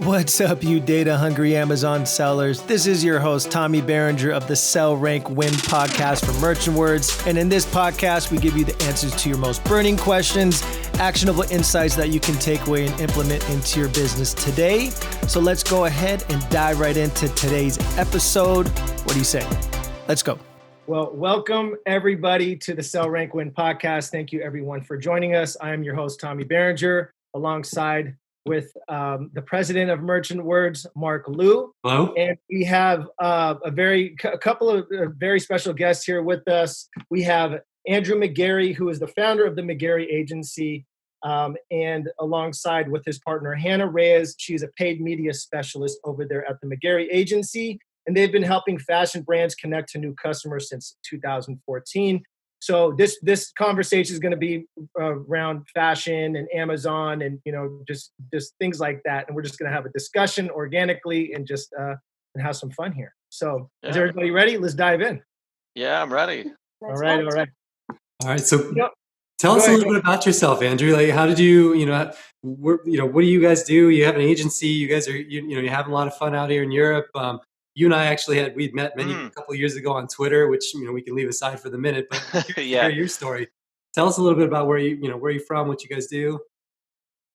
What's up, you data-hungry Amazon sellers? This is your host, Tommy Berenger of the Sell, Rank, Win podcast from Merchant Words. And in this podcast, we give you the answers to your most burning questions, actionable insights that you can take away and implement into your business today. So let's go ahead and dive right into today's episode. What do you say? Let's go. Well, welcome everybody to the Sell, Rank, Win podcast. Thank you everyone for joining us. I am your host, Tommy Berenger, alongside with the president of Merchant Words, Mark Liu. Hello. And we have a couple of very special guests here with us. We have Andrew McGarry, who is the founder of the McGarry Agency, and alongside with his partner, Hannah Reyes. She's a paid media specialist over there at the McGarry Agency. And they've been helping fashion brands connect to new customers since 2014. So this conversation is going to be around fashion and Amazon and just things like that, and we're just going to have a discussion organically and just and have some fun here. So Is everybody ready? Let's dive in. Yeah, I'm ready. All right. So tell us a little bit about yourself, Andrew. Like, how did you what do you guys do? You have an agency. You guys are you're having a lot of fun out here in Europe. You and I actually we'd met a couple of years ago on Twitter, which we can leave aside for the minute. But hear your story. Tell us a little bit about where you're from, what you guys do.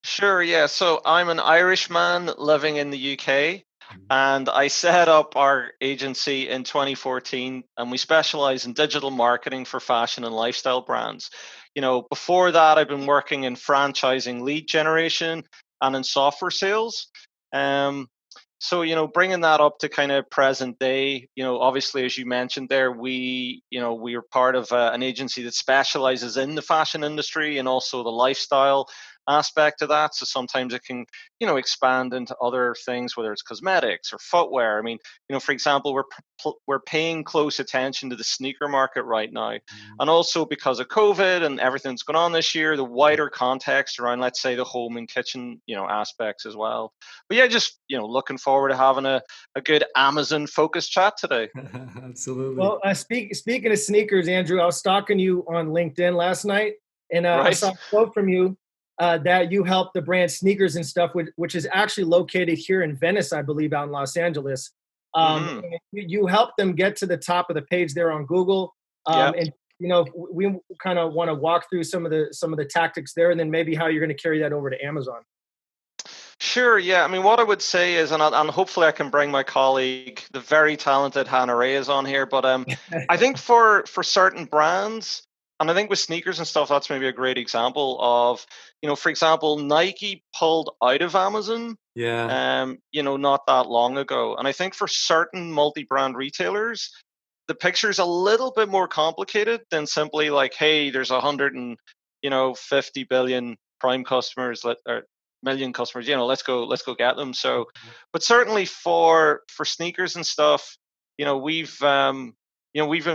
Sure. Yeah. So I'm an Irishman living in the UK, and I set up our agency in 2014, and we specialize in digital marketing for fashion and lifestyle brands. Before that, I've been working in franchising lead generation and in software sales. So, bringing that up to kind of present day, obviously, as you mentioned there, we are part of an agency that specializes in the fashion industry and also the lifestyle aspect of that. So sometimes it can, expand into other things, whether it's cosmetics or footwear. I mean, for example, we're paying close attention to the sneaker market right now. And also because of COVID and everything that's going on this year, the wider context around, let's say, the home and kitchen, aspects as well. But yeah, just, looking forward to having a good Amazon focused chat today. Absolutely. Well, speaking of sneakers, Andrew, I was stalking you on LinkedIn last night, and I saw a quote from you that you help the brand Sneakers and Stuff, which is actually located here in Venice, I believe, out in Los Angeles. You help them get to the top of the page there on Google. And we kind of want to walk through some of the tactics there, and then maybe how you're going to carry that over to Amazon. Sure. Yeah. I mean, what I would say is, and hopefully I can bring my colleague, the very talented Hannah Reyes, on here. But I think for certain brands, and I think with Sneakers and Stuff, that's maybe a great example of, for example, Nike pulled out of Amazon, not that long ago. And I think for certain multi-brand retailers, the picture's a little bit more complicated than simply like, hey, there's 150 billion Prime customers or million customers, let's go get them. So, but certainly for Sneakers and Stuff, we've been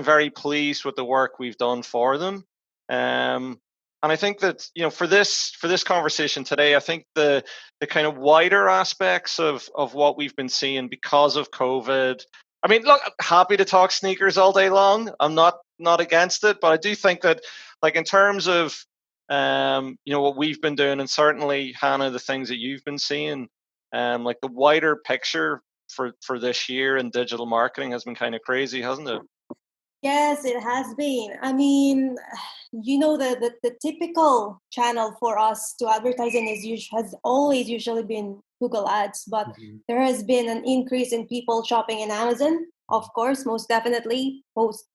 very pleased with the work we've done for them. And I think that, for this conversation today, I think the kind of wider aspects of what we've been seeing because of COVID. I mean, look, happy to talk sneakers all day long. I'm not against it, but I do think that, like, in terms of what we've been doing, and certainly, Hannah, the things that you've been seeing, like the wider picture for this year in digital marketing has been kind of crazy, hasn't it? Yes, it has been. I mean, the typical channel for us to advertising has always usually been Google Ads, but there has been an increase in people shopping in Amazon, of course, most definitely post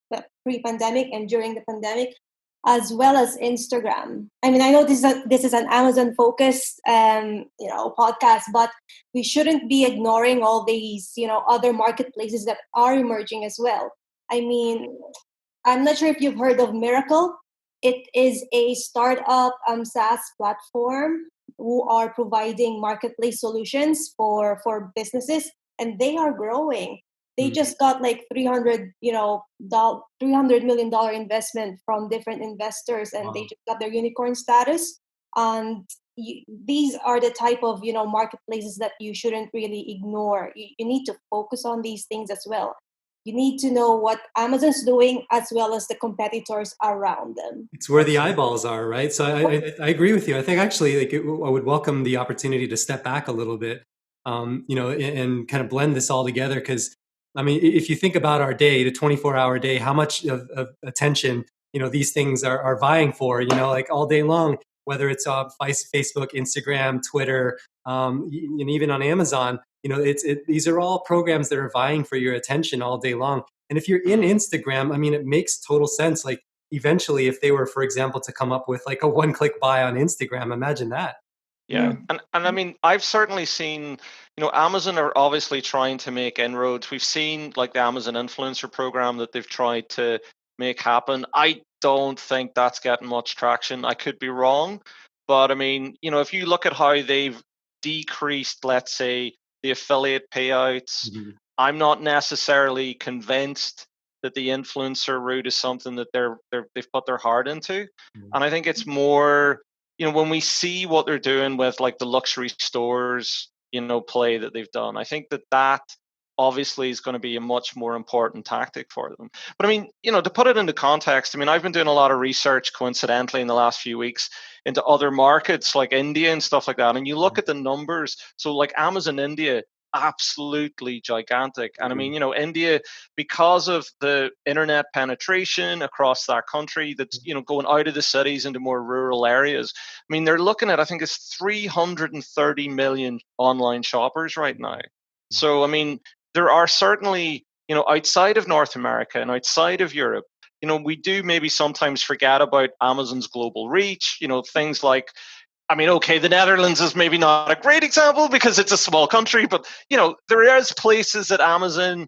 pre-pandemic and during the pandemic, as well as Instagram. I mean, I know this is an Amazon focused podcast, but we shouldn't be ignoring all these other marketplaces that are emerging as well. I mean, I'm not sure if you've heard of Miracle. It is a startup SaaS platform who are providing marketplace solutions for businesses, and they are growing. They just got like $300 million investment from different investors, and they just got their unicorn status. And these are the type of marketplaces that you shouldn't really ignore. You need to focus on these things as well. You need to know what Amazon's doing as well as the competitors around them. It's where the eyeballs are, right? So I agree with you. I think actually I would welcome the opportunity to step back a little bit and kind of blend this all together. Because I mean, if you think about our day, the 24-hour day, how much of attention, these things are vying for, like all day long, whether it's on Facebook, Instagram, Twitter, and even on Amazon, these are all programs that are vying for your attention all day long. And if you're in Instagram, I mean, it makes total sense. Like eventually, if they were, for example, to come up with like a one-click buy on Instagram, imagine that. Yeah. And I mean, I've certainly seen, Amazon are obviously trying to make inroads. We've seen like the Amazon influencer program that they've tried to make happen. I don't think that's getting much traction. I could be wrong. But I mean, if you look at how they've decreased, let's say, the affiliate payouts, I'm not necessarily convinced that the influencer route is something that they've put their heart into. And I think it's more, when we see what they're doing with like the luxury stores, play that they've done, I think that obviously is going to be a much more important tactic for them. But I mean, to put it into context, I mean, I've been doing a lot of research coincidentally in the last few weeks into other markets like India and stuff like that. And you look at the numbers. So like Amazon India, absolutely gigantic. And I mean, India, because of the internet penetration across that country that's, going out of the cities into more rural areas, I mean, they're looking at, I think it's 330 million online shoppers right now. So, I mean, there are certainly, outside of North America and outside of Europe, we do maybe sometimes forget about Amazon's global reach, things like, I mean, okay, the Netherlands is maybe not a great example because it's a small country, but, there is places that Amazon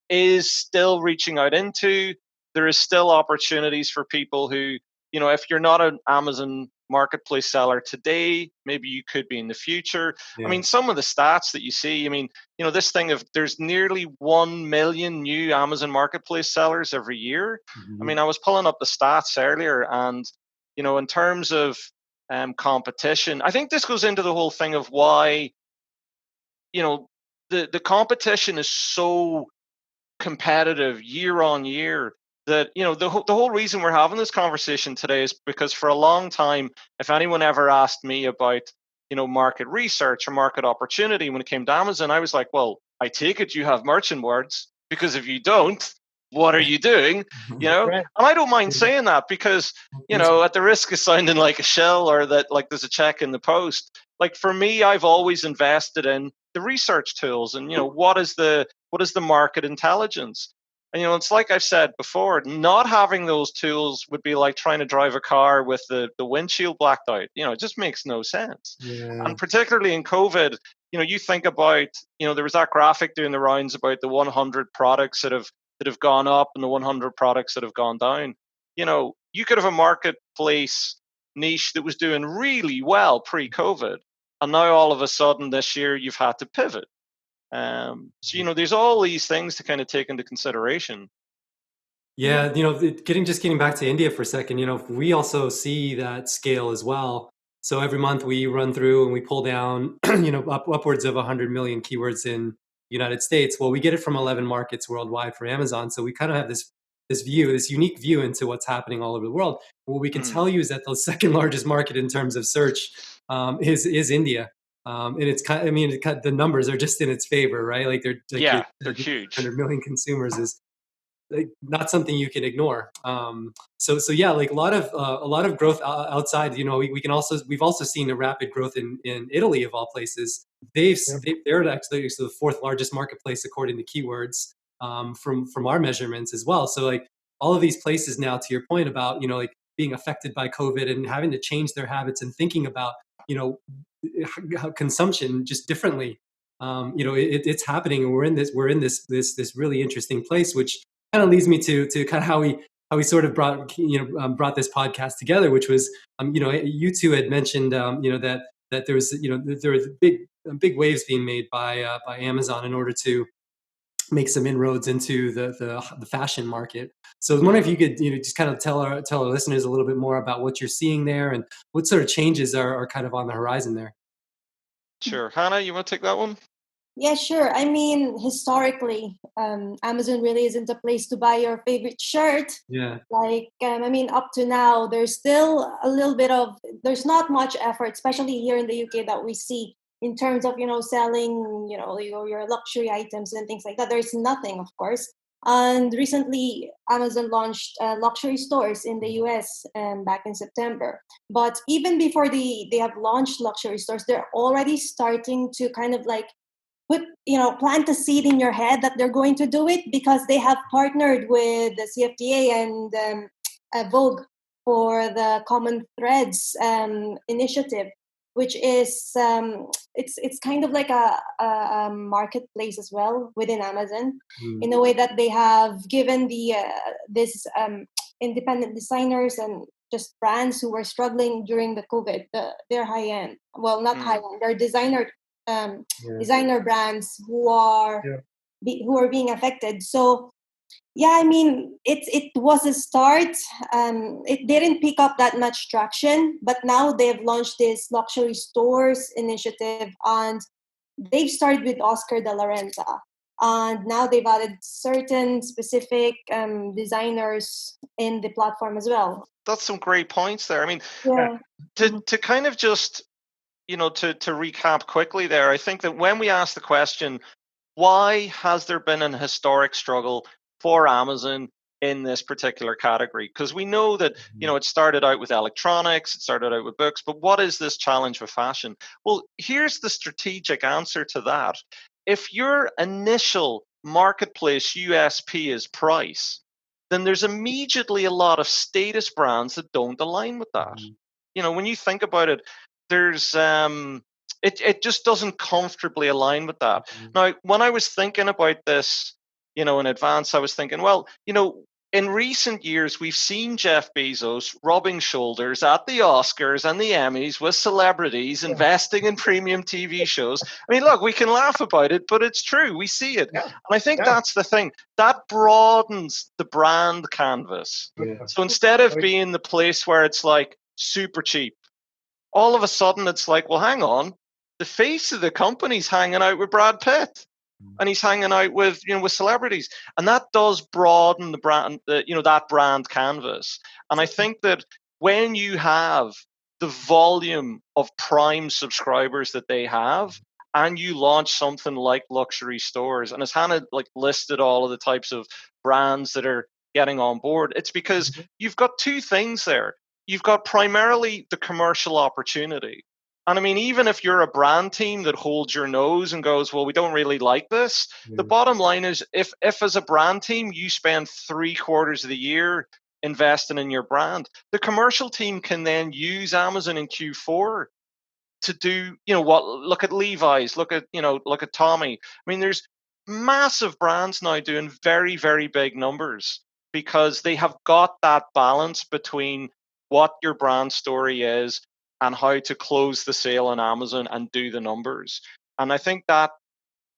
is still reaching out into. There is still opportunities for people who, if you're not an Amazon marketplace seller today, maybe you could be in the future. Yeah. I mean, some of the stats that you see, I mean, this thing of there's nearly 1 million new Amazon marketplace sellers every year. I mean, I was pulling up the stats earlier, and, in terms of competition, I think this goes into the whole thing of why, the competition is so competitive year on year that the whole reason we're having this conversation today is because for a long time, if anyone ever asked me about market research or market opportunity when it came to Amazon, I was like, well, I take it you have merchant words, because if you don't, what are you doing? Right. And I don't mind saying that because at the risk of sounding like a shell or that like there's a check in the post, like for me, I've always invested in the research tools and what is the market intelligence. And it's like I've said before, not having those tools would be like trying to drive a car with the windshield blacked out. It just makes no sense. Yeah. And particularly in COVID, you think about, there was that graphic doing the rounds about the 100 products that have gone up and the 100 products that have gone down. You could have a marketplace niche that was doing really well pre-COVID, and now all of a sudden this year you've had to pivot. So there's all these things to kind of take into consideration. Yeah, getting back to India for a second, we also see that scale as well. So every month we run through and we pull down, upwards of 100 million keywords in the United States. Well, we get it from 11 markets worldwide for Amazon. So we kind of have this unique view into what's happening all over the world. What we can tell you is that the second largest market in terms of search is India. And it's kind of, I mean, the numbers are just in its favor, right? Like they're huge. 100 million consumers is like not something you can ignore. So yeah, like a lot of growth outside. We've also seen a rapid growth in Italy of all places. They're actually the fourth largest marketplace according to keywords from our measurements as well. So like all of these places now, to your point about like being affected by COVID and having to change their habits and thinking about consumption just differently. It's happening, and we're in this really interesting place, which kind of leads me to kind of how we sort of brought this podcast together, which was you two had mentioned that there was there were big waves being made by Amazon in order to make some inroads into the fashion market. So I was wondering if you could just kind of tell our listeners a little bit more about what you're seeing there and what sort of changes are kind of on the horizon there. Sure. Hannah, you want to take that one? Yeah, sure. I mean, historically, Amazon really isn't a place to buy your favorite shirt. Yeah. Like, I mean, up to now, there's still a little bit there's not much effort, especially here in the UK, that we see in terms of selling your luxury items and things like that. There's nothing, of course. And recently, Amazon launched luxury stores in the US back in September. But even before they have launched luxury stores, they're already starting to kind of like plant a seed in your head that they're going to do it, because they have partnered with the CFDA and Vogue for the Common Threads initiative, which is it's kind of like a marketplace as well within Amazon, in a way that they have given the this independent designers and just brands who were struggling during the COVID. They're high end, well, not high end. They're designer brands who are being affected. So yeah, I mean, it was a start. It didn't pick up that much traction, but now they've launched this luxury stores initiative, and they've started with Oscar de la Renta, and now they've added certain specific designers in the platform as well. That's some great points there. I mean, to kind of just to recap quickly there, I think that when we ask the question, why has there been an historic struggle for Amazon in this particular category? Because we know that, it started out with electronics, it started out with books, but what is this challenge with fashion? Well, here's the strategic answer to that. If your initial marketplace USP is price, then there's immediately a lot of status brands that don't align with that. When you think about it, there's it just doesn't comfortably align with that. Now, when I was thinking about this, in advance, I was thinking, well, in recent years, we've seen Jeff Bezos rubbing shoulders at the Oscars and the Emmys with celebrities investing in premium TV shows. I mean, look, we can laugh about it, but it's true. We see it. And I think that's the thing. That broadens the brand canvas. So instead of being the place where it's like super cheap, all of a sudden it's like, well, hang on. The face of the company's hanging out with Brad Pitt, and he's hanging out with with celebrities, and that does broaden the brand, that brand canvas. And I think that when you have the volume of Prime subscribers that they have, and you launch something like luxury stores, and as Hannah listed all of the types of brands that are getting on board, it's because you've got two things there. You've got primarily the commercial opportunity. And I mean, even if you're a brand team that holds your nose and goes, well, we don't really like this, the bottom line is if as a brand team, you spend 3/4 of the year investing in your brand, the commercial team can then use Amazon in Q4 to do, look at Levi's, look at Tommy. I mean, there's massive brands now doing very, very big numbers because they have got that balance between what your brand story is and how to close the sale on Amazon and do the numbers. And I think that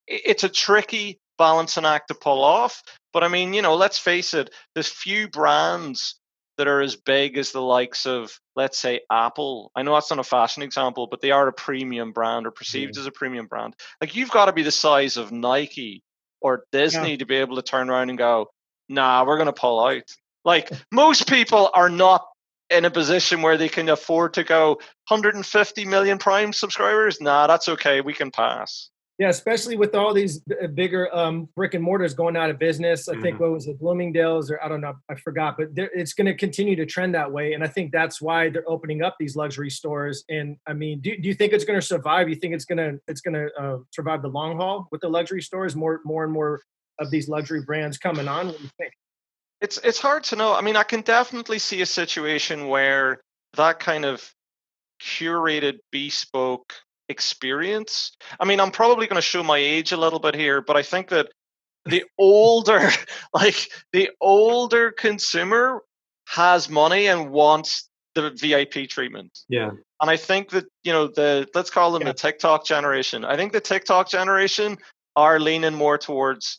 it's a tricky balancing act to pull off. But I mean, let's face it, there's few brands that are as big as the likes of, let's say, Apple. I know that's not a fashion example, but they are a premium brand or perceived as a premium brand. Like, you've got to be the size of Nike or Disney to be able to turn around and go, nah, we're going to pull out. Like, most people are not in a position where they can afford to go 150 million Prime subscribers. Nah, that's okay. We can pass. Yeah, especially with all these bigger brick and mortars going out of business. I think, what was it, Bloomingdale's, or I don't know, I forgot, but it's going to continue to trend that way. And I think that's why they're opening up these luxury stores. And I mean, do you think it's going to survive? You think it's going to survive the long haul with the luxury stores? More and more of these luxury brands coming on. What do you think? It's hard to know. I mean, I can definitely see a situation where that kind of curated, bespoke experience. I mean, I'm probably going to show my age a little bit here, but I think that the older, the older consumer has money and wants the VIP treatment. Yeah. And I think that, let's call them the TikTok generation. I think the TikTok generation are leaning more towards,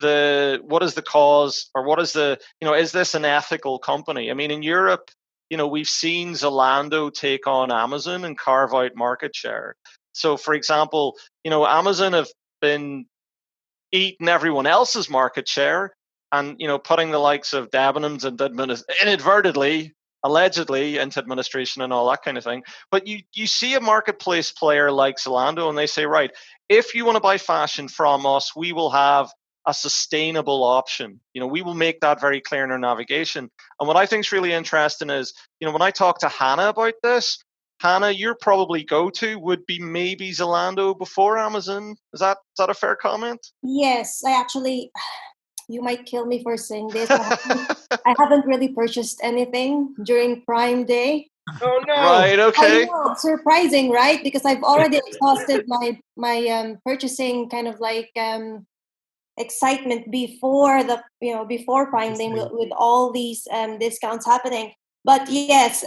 what is the cause, or what is the, is this an ethical company? I mean, in Europe, we've seen Zalando take on Amazon and carve out market share. So, for example, Amazon have been eating everyone else's market share and, putting the likes of Debenhams and Deadman inadvertently allegedly into administration and all that kind of thing. But you see a marketplace player like Zalando, and they say, right, if you want to buy fashion from us, we will have a sustainable option. We will make that very clear in our navigation. And what I think is really interesting is, when I talk to Hannah about this, Hannah, your probably go-to would be maybe Zalando before Amazon. Is that a fair comment? Yes, I actually, you might kill me for saying this. I haven't really purchased anything during Prime Day. Oh no! Right. Okay. I know, surprising, right? Because I've already exhausted my purchasing kind of like excitement before before Prime Day with all these discounts happening. But yes,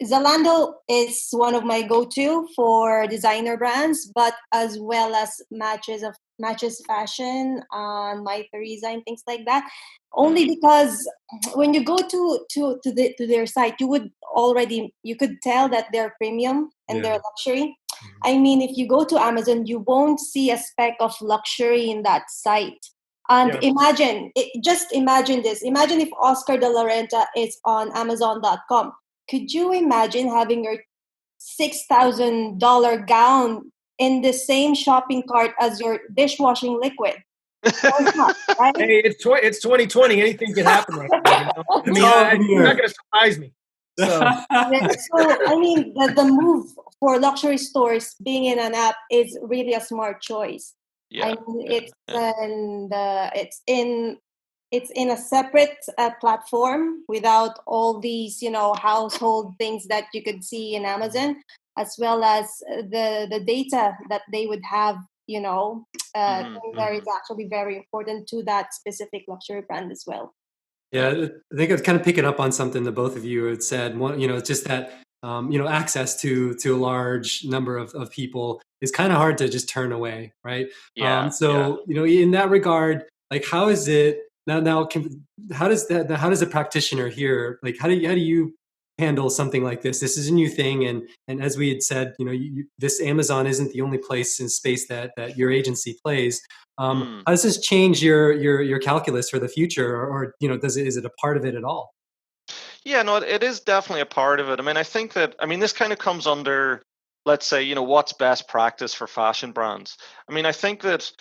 Zalando is one of my go-to for designer brands, but as well as matches fashion on My Theresa and things like that. Only because when you go to their site, you could tell that they're premium and they're luxury. I mean, if you go to Amazon, you won't see a speck of luxury in that site. And just imagine this. Imagine if Oscar de la Renta is on Amazon.com. Could you imagine having your $6,000 gown in the same shopping cart as your dishwashing liquid? Not, right? Hey, it's 2020. Anything can happen right now. I mean, it's not going to surprise me. So I mean, the move for luxury stores being in an app is really a smart choice. I mean, it's in a separate platform without all these household things that you could see in Amazon, as well as the data that they would have. There is actually very important to that specific luxury brand as well. Yeah, I think I was kind of picking up on something that both of you had said. One, it's just that access to a large number of people is kind of hard to just turn away, right? In that regard, like, how is it now? How does a practitioner here, like, how do you handle something like this? This is a new thing, and as we had said, this Amazon isn't the only place in space that your agency plays. How does this change your calculus for the future, or is it a part of it at all? Yeah, no, it is definitely a part of it. I mean, I think that this kind of comes under, let's say, what's best practice for fashion brands. I mean, I think that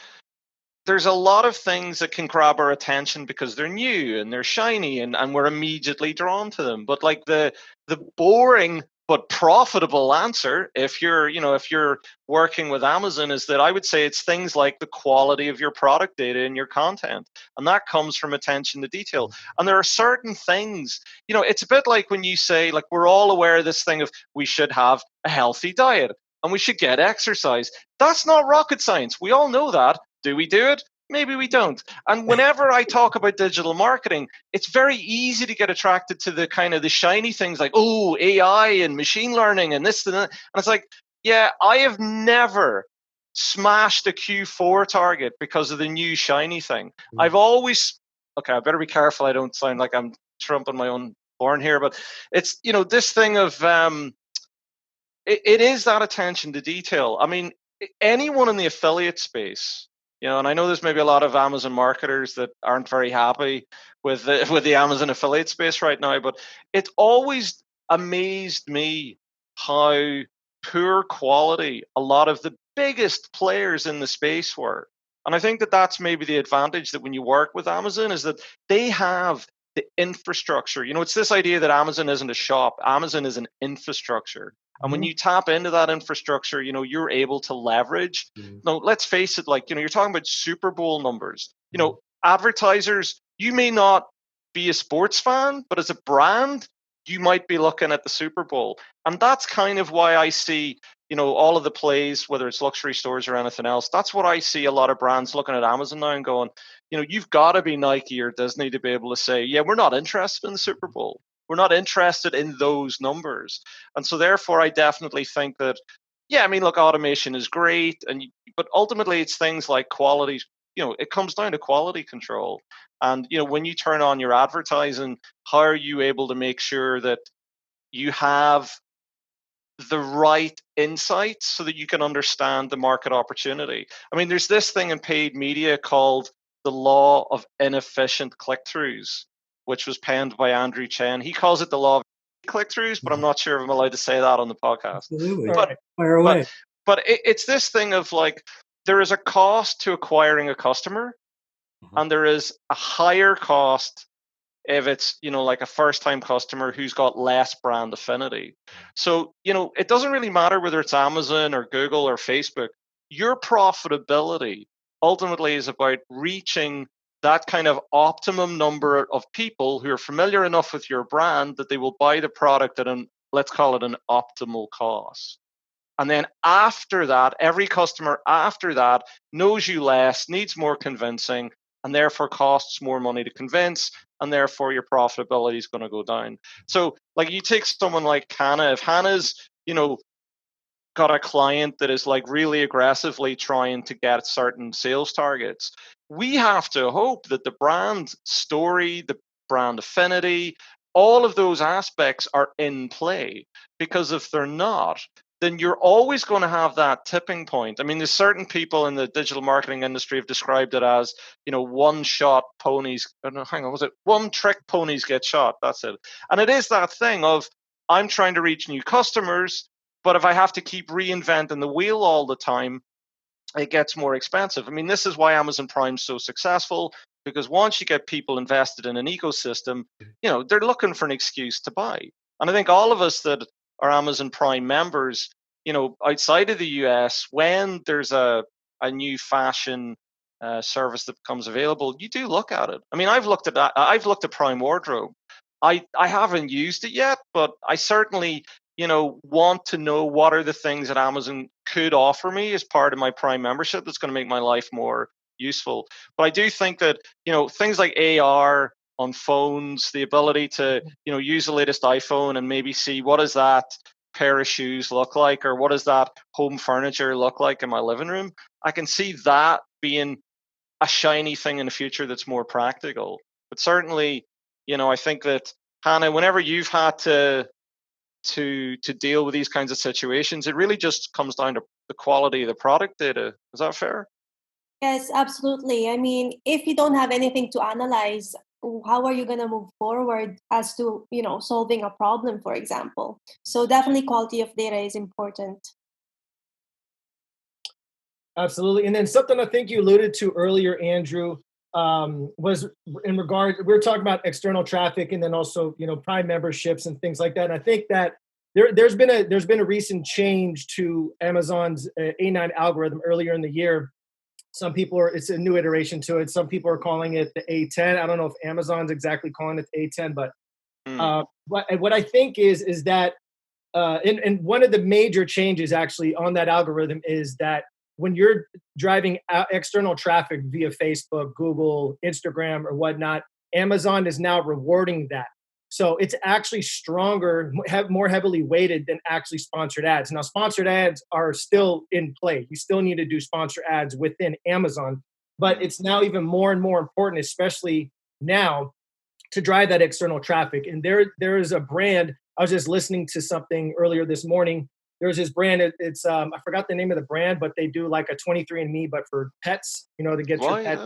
there's a lot of things that can grab our attention because they're new and they're shiny and we're immediately drawn to them. But like the boring but profitable answer, if you're working with Amazon, is that I would say it's things like the quality of your product data and your content. And that comes from attention to detail. And there are certain things, it's a bit like when you say, like, we're all aware of this thing of we should have a healthy diet and we should get exercise. That's not rocket science. We all know that. Do we do it? Maybe we don't. And whenever I talk about digital marketing, it's very easy to get attracted to the kind of the shiny things like, oh, AI and machine learning and this and that. And it's like, yeah, I have never smashed a Q4 target because of the new shiny thing. I've always, okay, I better be careful I don't sound like I'm trumping my own horn here, but it's, this thing of, it is that attention to detail. I mean, anyone in the affiliate space, and I know there's maybe a lot of Amazon marketers that aren't very happy with the Amazon affiliate space right now, but it always amazed me how poor quality a lot of the biggest players in the space were. And I think that that's maybe the advantage, that when you work with Amazon is that they have the infrastructure. It's this idea that Amazon isn't a shop. Amazon is an infrastructure. And when you tap into that infrastructure, you're able to leverage. Now, let's face it, like, you're talking about Super Bowl numbers. Advertisers, you may not be a sports fan, but as a brand, you might be looking at the Super Bowl. And that's kind of why I see, all of the plays, whether it's luxury stores or anything else, that's what I see a lot of brands looking at Amazon now and going, you've got to be Nike or Disney to be able to say, yeah, we're not interested in the Super Bowl. We're not interested in those numbers. And so therefore, I definitely think that, yeah, I mean, look, automation is great, but ultimately it's things like quality. It comes down to quality control. And, when you turn on your advertising, how are you able to make sure that you have the right insights so that you can understand the market opportunity? I mean, there's this thing in paid media called the law of inefficient click-throughs, which was penned by Andrew Chen. He calls it the law of click-throughs, but I'm not sure if I'm allowed to say that on the podcast. Absolutely. But fire away. but it's this thing of like, there is a cost to acquiring a customer, and there is a higher cost if it's, like a first-time customer who's got less brand affinity. So, it doesn't really matter whether it's Amazon or Google or Facebook. Your profitability ultimately is about reaching that kind of optimum number of people who are familiar enough with your brand that they will buy the product at let's call it an optimal cost. And then after that, every customer after that knows you less, needs more convincing, and therefore costs more money to convince, and therefore your profitability is going to go down. So, like, you take someone like Hannah. If Hannah's, got a client that is like really aggressively trying to get certain sales targets, we have to hope that the brand story, the brand affinity, all of those aspects are in play. Because if they're not, then you're always going to have that tipping point. I mean, there's certain people in the digital marketing industry have described it as, one-shot ponies. Hang on, was it one-trick ponies get shot? That's it. And it is that thing of, I'm trying to reach new customers, but if I have to keep reinventing the wheel all the time, it gets more expensive. I mean, this is why Amazon Prime's so successful, because once you get people invested in an ecosystem, they're looking for an excuse to buy. And I think all of us that are Amazon Prime members, outside of the US, when there's a new fashion service that becomes available, you do look at it. I mean, I've looked at Prime Wardrobe. I haven't used it yet, but I certainly want to know what are the things that Amazon could offer me as part of my Prime membership that's going to make my life more useful. But I do think that, things like AR on phones, the ability to, use the latest iPhone and maybe see what does that pair of shoes look like, or what does that home furniture look like in my living room. I can see that being a shiny thing in the future that's more practical. But certainly, I think that, Hannah, whenever you've had to deal with these kinds of situations, it really just comes down to the quality of the product data. Is that fair? Yes, absolutely. I mean, if you don't have anything to analyze, how are you going to move forward as to, solving a problem, for example? So definitely quality of data is important. Absolutely. And then something I think you alluded to earlier, Andrew, was in regard, we were talking about external traffic and then also, Prime memberships and things like that. And I think that there's been a recent change to Amazon's A9 algorithm earlier in the year. Some people it's a new iteration to it. Some people are calling it the A10. I don't know if Amazon's exactly calling it the A10, but what I think is that, and one of the major changes actually on that algorithm is that when you're driving external traffic via Facebook, Google, Instagram, or whatnot, Amazon is now rewarding that. So it's actually stronger, more heavily weighted than actually sponsored ads. Now, sponsored ads are still in play. You still need to do sponsored ads within Amazon, but it's now even more and more important, especially now, to drive that external traffic. And there is a brand. I was just listening to something earlier this morning. There's this brand. It's I forgot the name of the brand, but they do like a 23andMe, but for pets. To get your pet,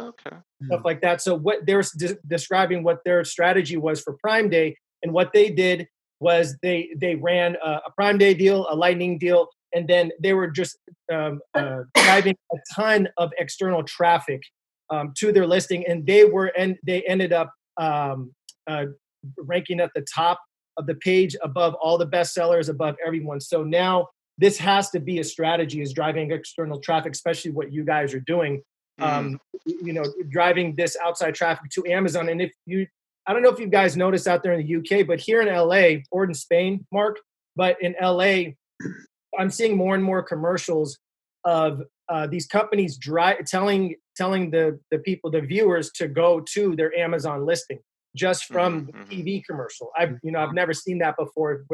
stuff like that. So what they're describing, what their strategy was for Prime Day, and what they did was they ran a Prime Day deal, a Lightning deal, and then they were just driving a ton of external traffic to their listing, and they ended up ranking at the top of the page above all the bestsellers, above everyone. So now this has to be a strategy, is driving external traffic, especially what you guys are doing, driving this outside traffic to Amazon. And I don't know if you guys noticed out there in the UK, but here in LA or in Spain, Mark, but in LA, I'm seeing more and more commercials of these companies telling the people, the viewers, to go to their Amazon listing just from the TV commercial. I've never seen that before.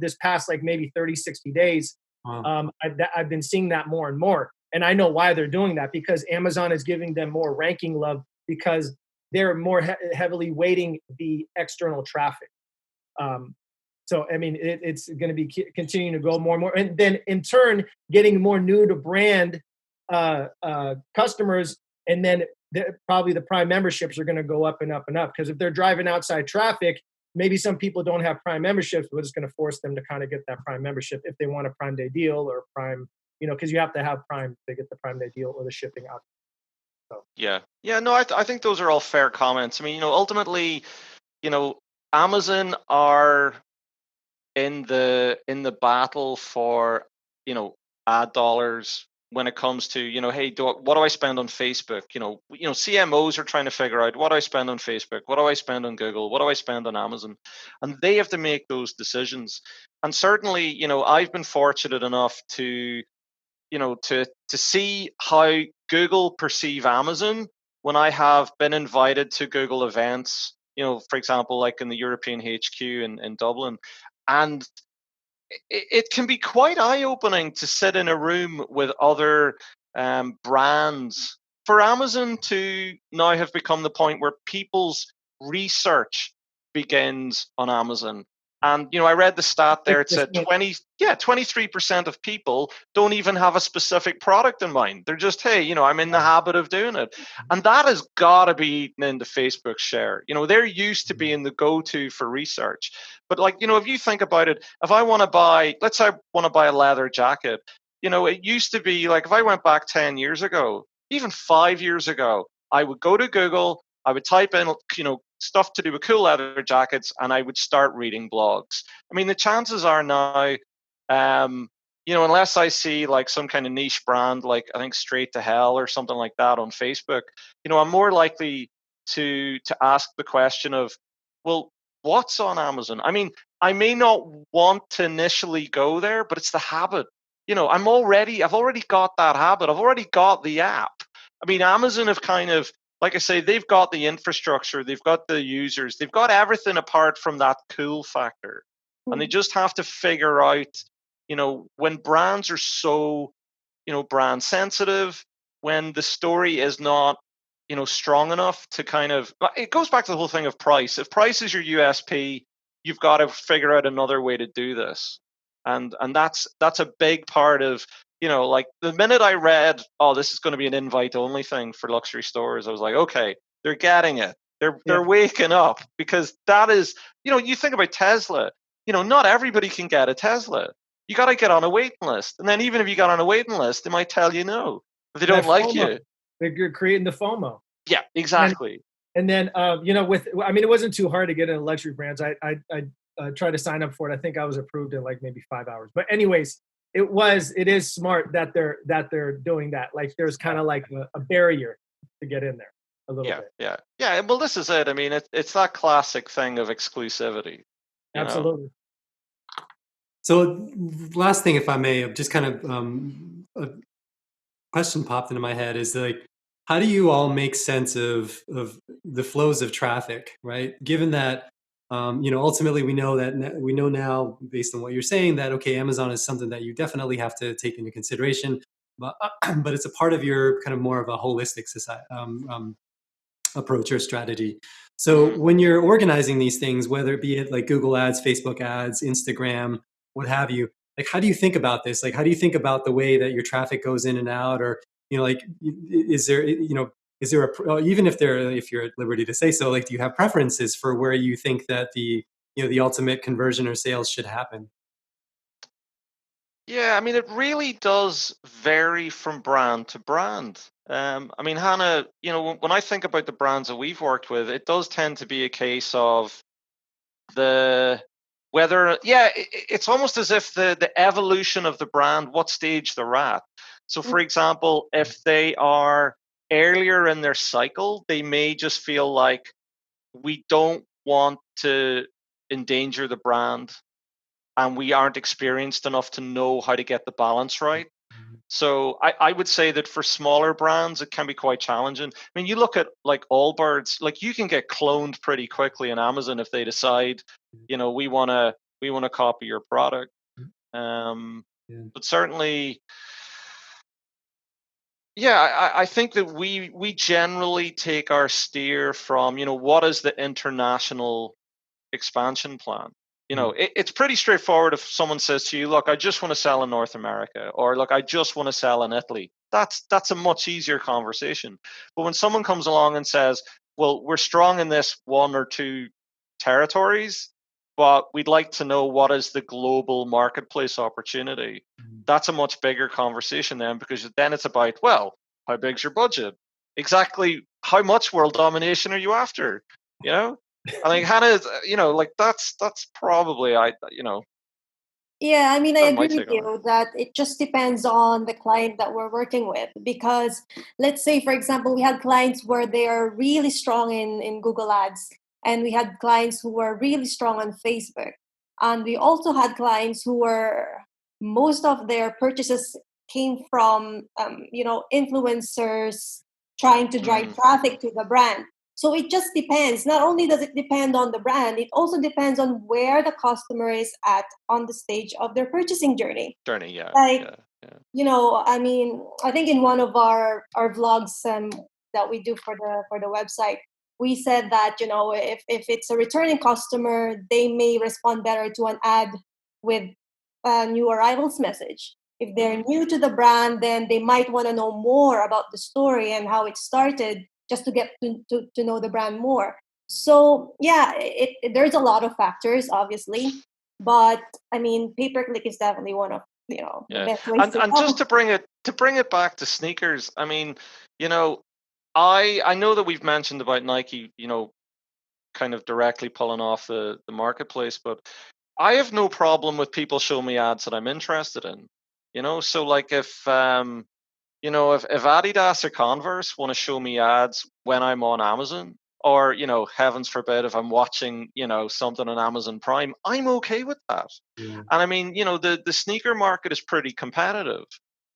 This past like maybe 30, 60 days, I've been seeing that more and more. And I know why they're doing that, because Amazon is giving them more ranking love because they're more heavily weighting the external traffic. So, I mean, it's going to be continuing to go more and more. And then in turn, getting more new to brand customers. And then probably the Prime memberships are going to go up and up and up. Because if they're driving outside traffic, maybe some people don't have Prime memberships. We're just going to force them to kind of get that Prime membership if they want a Prime Day deal or Prime, because you have to have Prime to get the Prime Day deal or the shipping out. So. Yeah. No, I think those are all fair comments. I mean, ultimately, Amazon are in the battle for ad dollars when it comes to hey, what do I spend on Facebook? CMOs are trying to figure out, what do I spend on Facebook, what do I spend on Google, what do I spend on Amazon, and they have to make those decisions. And certainly, I've been fortunate enough to to see how Google perceive Amazon when I have been invited to Google events, for example, like in the European HQ in Dublin. And it can be quite eye-opening to sit in a room with other brands. For Amazon to now have become the point where people's research begins on Amazon. And I read the stat there. It said 23% of people don't even have a specific product in mind. They're just, hey, I'm in the habit of doing it. And that has got to be eaten into Facebook's share. They're used to being the go-to for research. But if you think about it, if I want to buy, let's say I want to buy a leather jacket, it used to be like, if I went back 10 years ago, even 5 years ago, I would go to Google, I would type in, stuff to do with cool leather jackets, and I would start reading blogs. I mean, the chances are now, unless I see like some kind of niche brand, like I think Straight to Hell or something like that on Facebook, I'm more likely to ask the question of, well, what's on Amazon? I mean, I may not want to initially go there, but it's the habit. I've already got that habit. I've already got the app. I mean, Amazon have kind of, like I say, they've got the infrastructure, they've got the users, they've got everything apart from that cool factor. And they just have to figure out, when brands are so, brand sensitive, when the story is not, strong enough to kind of, it goes back to the whole thing of price. If price is your USP, you've got to figure out another way to do this. And that's a big part of, like the minute I read, oh, this is going to be an invite only thing for luxury stores, I was like, okay, they're getting it. They're waking up, because that is, you think about Tesla, not everybody can get a Tesla. You got to get on a waiting list. And then even if you got on a waiting list, they might tell you no. If they don't like you. You're creating the FOMO. Yeah, exactly. And then, it wasn't too hard to get into luxury brands. I tried to sign up for it. I think I was approved in like maybe 5 hours. But anyways, it is smart that they're doing that. Like there's kind of like a barrier to get in there a little bit. Yeah. Well, this is it. I mean, it's that classic thing of exclusivity. Absolutely. So last thing, if I may, just kind of a question popped into my head is like, how do you all make sense of the flows of traffic, right? Given that, ultimately we know now based on what you're saying that, okay, Amazon is something that you definitely have to take into consideration, but it's a part of your kind of more of a holistic society, approach or strategy. So when you're organizing these things, whether it be it like Google ads, Facebook ads, Instagram, what have you, like, how do you think about this? Like, how do you think about the way that your traffic goes in and out? Or, like, is there even if you're at liberty to say so, like, do you have preferences for where you think that the ultimate conversion or sales should happen? Yeah, I mean, it really does vary from brand to brand. I mean, Hannah, when I think about the brands that we've worked with, it does tend to be a case of it's almost as if the evolution of the brand, what stage they're at. So, for example, if they are earlier in their cycle, they may just feel like we don't want to endanger the brand, and we aren't experienced enough to know how to get the balance right. So I would say that for smaller brands, it can be quite challenging. I mean, you look at like Allbirds, like you can get cloned pretty quickly on Amazon if they decide, we want to copy your product. But certainly, I think that we generally take our steer from, what is the international expansion plan? It's pretty straightforward. If someone says to you, look, I just want to sell in North America, or look, I just want to sell in Italy, that's a much easier conversation. But when someone comes along and says, well, we're strong in this one or two territories, but we'd like to know what is the global marketplace opportunity. That's a much bigger conversation then, because then it's about, well, how big's your budget? Exactly how much world domination are you after? You know? I think Hannah, like that's probably Yeah, I mean, I that's agree my with take on it. you that it just depends on the client that we're working with. Because let's say, for example, we had clients where they are really strong in Google Ads, and we had clients who were really strong on Facebook. And we also had clients who were, most of their purchases came from, influencers trying to drive traffic to the brand. So it just depends. Not only does it depend on the brand, it also depends on where the customer is at on the stage of their purchasing journey. Yeah, Like, yeah. I mean, I think in one of our vlogs that we do for the website, we said that, if it's a returning customer, they may respond better to an ad with a new arrivals message. If they're new to the brand, then they might want to know more about the story and how it started, just to get to know the brand more. So yeah, there's a lot of factors, obviously, but I mean, pay-per-click is definitely one of the Yeah, best ways to and just go. to bring it back to sneakers. I mean, I know that we've mentioned about Nike, kind of directly pulling off the marketplace, but I have no problem with people showing me ads that I'm interested in. So like if Adidas or Converse want to show me ads when I'm on Amazon, or heavens forbid, if I'm watching something on Amazon Prime, I'm okay with that. Yeah. And I mean, the sneaker market is pretty competitive,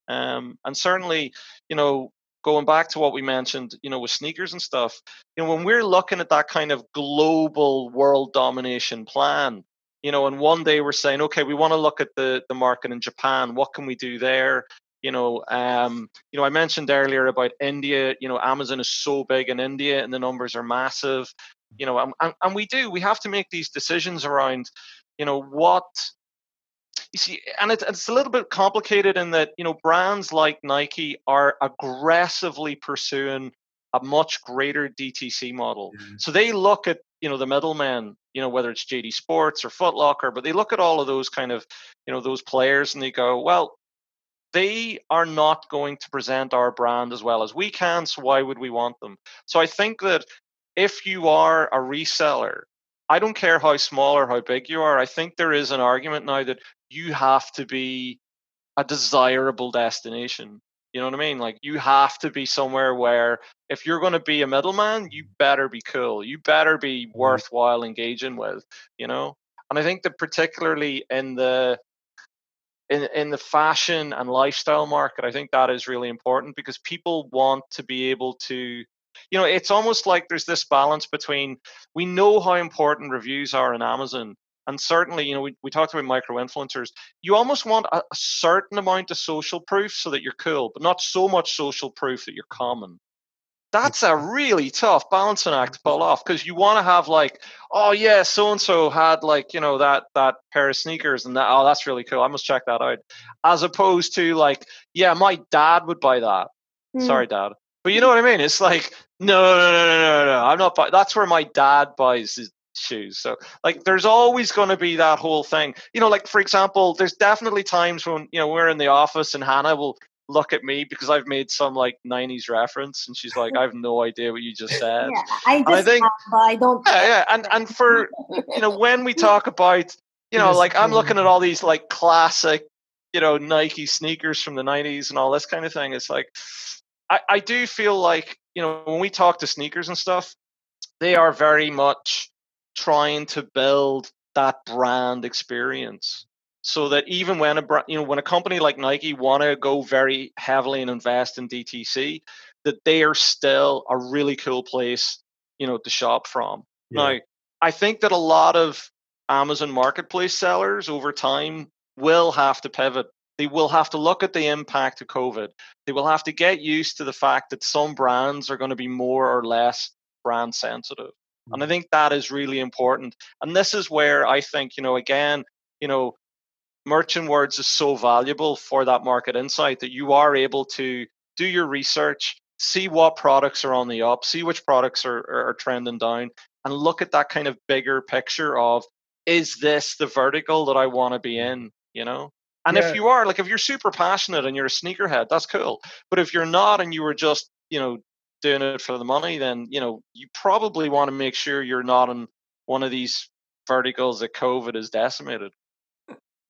and certainly, going back to what we mentioned, with sneakers and stuff, when we're looking at that kind of global world domination plan, and one day we're saying, okay, we want to look at the market in Japan. What can we do there? I mentioned earlier about India. Amazon is so big in India, and the numbers are massive. And we have to make these decisions around, what you see, and it's a little bit complicated in that brands like Nike are aggressively pursuing a much greater DTC model. Yeah. So they look at the middlemen, whether it's JD Sports or Foot Locker, but they look at all of those kind of those players, and they go, well, they are not going to present our brand as well as we can, so why would we want them? So I think that if you are a reseller, I don't care how small or how big you are, I think there is an argument now that you have to be a desirable destination. You know what I mean? Like, you have to be somewhere where if you're going to be a middleman, you better be cool. You better be worthwhile engaging with, And I think that particularly in the fashion and lifestyle market, I think that is really important, because people want to be able to, it's almost like there's this balance between, we know how important reviews are in Amazon. And certainly, we talked about micro influencers. You almost want a certain amount of social proof so that you're cool, but not so much social proof that you're common. That's a really tough balancing act to pull off, because you want to have like, oh yeah, so and so had like that pair of sneakers, and that's really cool. I must check that out. As opposed to like, yeah, my dad would buy that. Sorry, dad, but you know what I mean. It's like, no. I'm not. That's where my dad buys his shoes. So like, there's always going to be that whole thing. Like for example, there's definitely times when we're in the office and Hannah will look at me because I've made some like 90s reference, and she's like, I have no idea what you just said. Yeah, I And I just think, have, but I don't. yeah, and for when we talk about, like, I'm looking at all these like classic, Nike sneakers from the 90s and all this kind of thing. It's like, I do feel like, when we talk to sneakers and stuff, they are very much trying to build that brand experience, so that even when when a company like Nike want to go very heavily and invest in DTC, that they are still a really cool place, to shop from. Yeah. Now, I think that a lot of Amazon marketplace sellers over time will have to pivot. They will have to look at the impact of COVID. They will have to get used to the fact that some brands are going to be more or less brand sensitive. And I think that is really important. And this is where I think, again, Merchant Words is so valuable for that market insight, that you are able to do your research, see what products are on the up, see which products are trending down, and look at that kind of bigger picture of, is this the vertical that I want to be in, you know? And if you are, like, if you're super passionate and you're a sneakerhead, that's cool. But if you're not and you were just, you know, doing it for the money, then, you know, you probably want to make sure you're not in one of these verticals that COVID has decimated.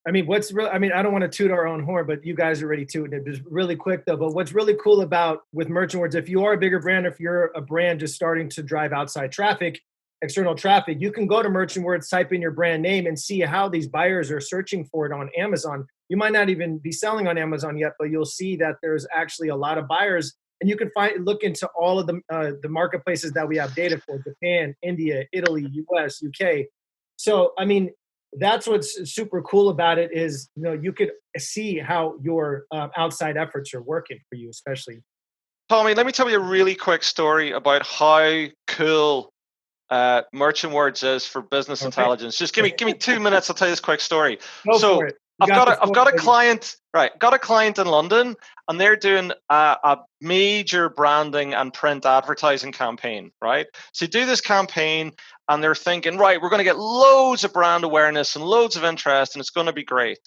I mean, what's real? I mean, I don't want to toot our own horn, but you guys are already tooting it. Just really quick though. But what's really cool about with Merchant Words, if you are a bigger brand, if you're a brand just starting to drive outside traffic, external traffic, you can go to Merchant Words, type in your brand name, and see how these buyers are searching for it on Amazon. You might not even be selling on Amazon yet, but you'll see that there's actually a lot of buyers, and you can look into all of the marketplaces that we have data for: Japan, India, Italy, US, UK. So, I mean, that's what's super cool about it is, you know, you could see how your outside efforts are working for you, especially. Tommy, let me tell you a really quick story about how cool Merchant Words is for business intelligence. Just give me 2 minutes. I'll tell you this quick story. Go for it. I've got a client, right? Got a client in London, and they're doing a major branding and print advertising campaign, right? So you do this campaign, and they're thinking, right, we're going to get loads of brand awareness and loads of interest, and it's going to be great.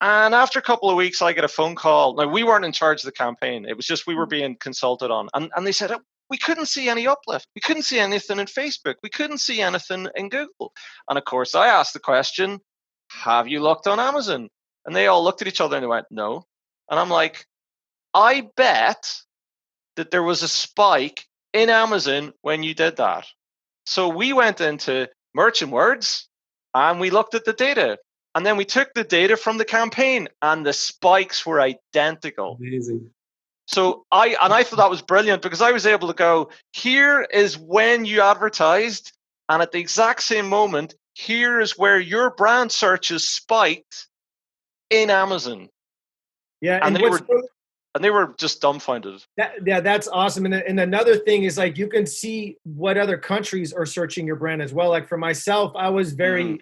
And after a couple of weeks, I get a phone call. Now, we weren't in charge of the campaign. It was just we were being consulted on, and they said, we couldn't see any uplift. We couldn't see anything in Facebook. We couldn't see anything in Google. And of course, I asked the question, have you looked on Amazon? And they all looked at each other and they went, no. And I'm like, I bet that there was a spike in Amazon when you did that. So we went into Merchant Words and we looked at the data. And then we took the data from the campaign and the spikes were identical. Amazing. So I thought that was brilliant because I was able to go, here is when you advertised, and at the exact same moment, here is where your brand searches spiked in Amazon. Yeah, and they were just dumbfounded. That's awesome. And another thing is, like, you can see what other countries are searching your brand as well. Like for myself, I was I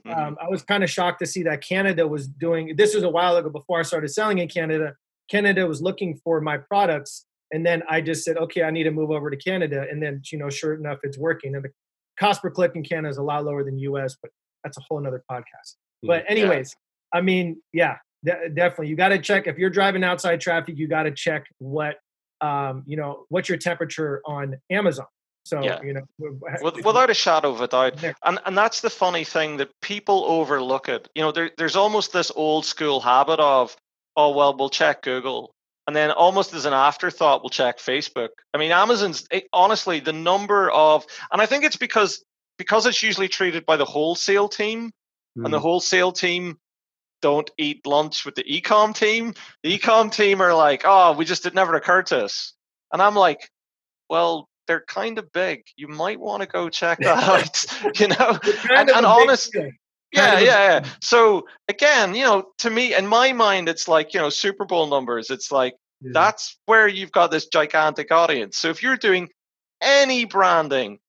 was kind of shocked to see that Canada was doing, this was a while ago before I started selling in Canada. Canada was looking for my products. And then I just said, okay, I need to move over to Canada. And then, you know, sure enough, it's working. And the cost per click in Canada is a lot lower than US, but that's a whole nother podcast. But anyways, I mean, yeah, definitely. You got to check, if you're driving outside traffic, you got to check what, you know, what's your temperature on Amazon. So, you know, without a shadow of a doubt. And that's the funny thing that people overlook it. You know, there's almost this old school habit of, oh, well, we'll check Google. And then almost as an afterthought, we'll check Facebook. I mean, Amazon's, honestly, the number of, and I think it's because it's usually treated by the wholesale team, and the wholesale team don't eat lunch with the e-com team. The e-com team are like, oh, it never occurred to us. And I'm like, well, they're kind of big. You might want to go check that out, you know? And honestly, yeah. So again, you know, to me, in my mind, it's like, you know, Super Bowl numbers. It's like, that's where you've got this gigantic audience. So if you're doing any branding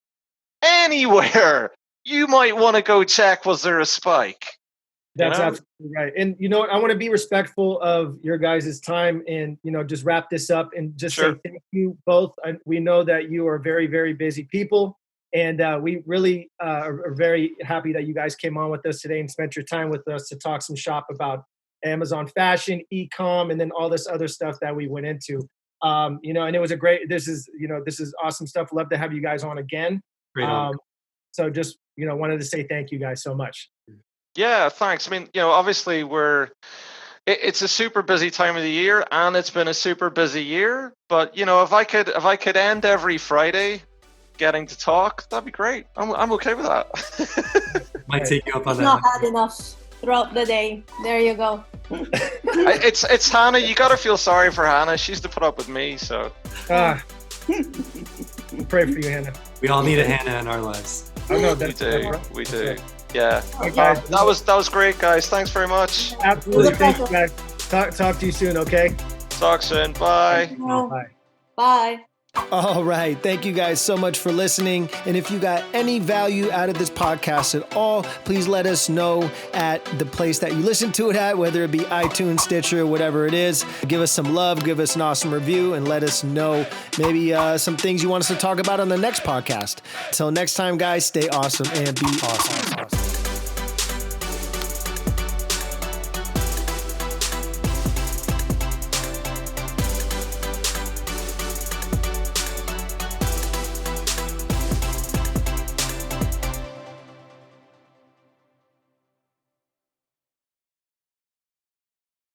anywhere, you might want to go check, was there a spike? That's absolutely right. And you know what? I want to be respectful of your guys' time and, you know, just wrap this up and just say thank you both. We know that you are very, very busy people. And we really are very happy that you guys came on with us today and spent your time with us to talk some shop about Amazon fashion, e-com, and then all this other stuff that we went into. You know, and it was this is awesome stuff. Love to have you guys on again. So just, you know, wanted to say thank you guys so much. Yeah, thanks. I mean, you know, obviously it's a super busy time of the year, and it's been a super busy year. But you know, if I could end every Friday getting to talk, that'd be great. I'm okay with that. Might take you up on that. Not had enough throughout the day. There you go. It's Hannah. You gotta feel sorry for Hannah. She's to put up with me. So. Pray for you, Hannah. We all need a Hannah in our lives. I know we do. Yeah. That was great, guys. Thanks very much. Absolutely. Thank you, guys. Talk to you soon. Okay. Talk soon. Bye. Bye. Bye. All right. Thank you guys so much for listening. And if you got any value out of this podcast at all, please let us know at the place that you listen to it at, whether it be iTunes, Stitcher, whatever it is. Give us some love, give us an awesome review, and let us know maybe some things you want us to talk about on the next podcast. Until next time, guys, stay awesome and be awesome.